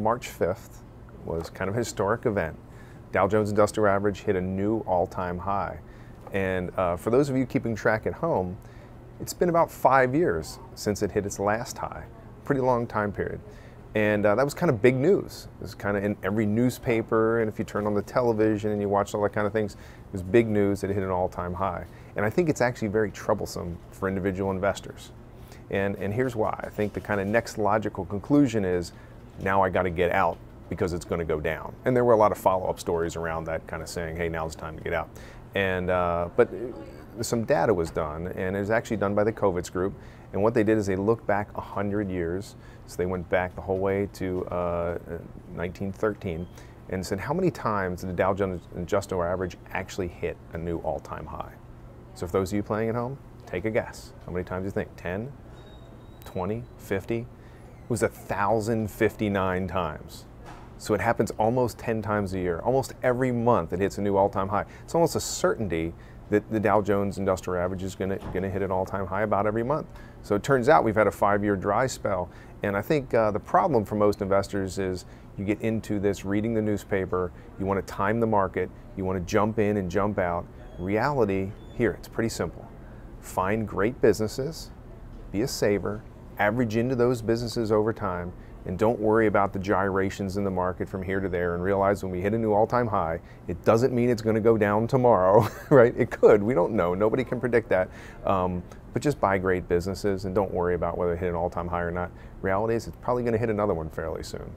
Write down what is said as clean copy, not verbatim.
March 5th was kind of a historic event. Dow Jones Industrial Average hit a new all-time high. And for those of you keeping track at home, it's been about 5 years since it hit its last high. Pretty long time period. And that was kind of big news. It was kind of in every newspaper, and if you turn on the television and you watch all that kind of things, it was big news that it hit an all-time high. And I think it's actually very troublesome for individual investors. And here's why. I think the kind of next logical conclusion is, now I got to get out because it's going to go down. And there were a lot of follow-up stories around that, kind of saying, hey, now's the time to get out. And but some data was done, and it was actually done by the Kovitz Group. And what they did is they looked back 100 years. So they went back the whole way to 1913 and said, how many times did the Dow Jones Industrial Average actually hit a new all-time high? So if those of you playing at home, take a guess. How many times do you think? 10? 20? 50? It was 1,059 times. So it happens almost 10 times a year. Almost every month it hits a new all-time high. It's almost a certainty that the Dow Jones Industrial Average is going to hit an all-time high about every month. So it turns out we've had a 5-year dry spell. And I think the problem for most investors is you get into this reading the newspaper, you want to time the market, you want to jump in and jump out. Reality, here, it's pretty simple. Find great businesses, be a saver, average into those businesses over time, and don't worry about the gyrations in the market from here to there, and realize when we hit a new all-time high, it doesn't mean it's going to go down tomorrow, right? It could, we don't know, nobody can predict that. But just buy great businesses and don't worry about whether it hit an all-time high or not. Reality is it's probably going to hit another one fairly soon.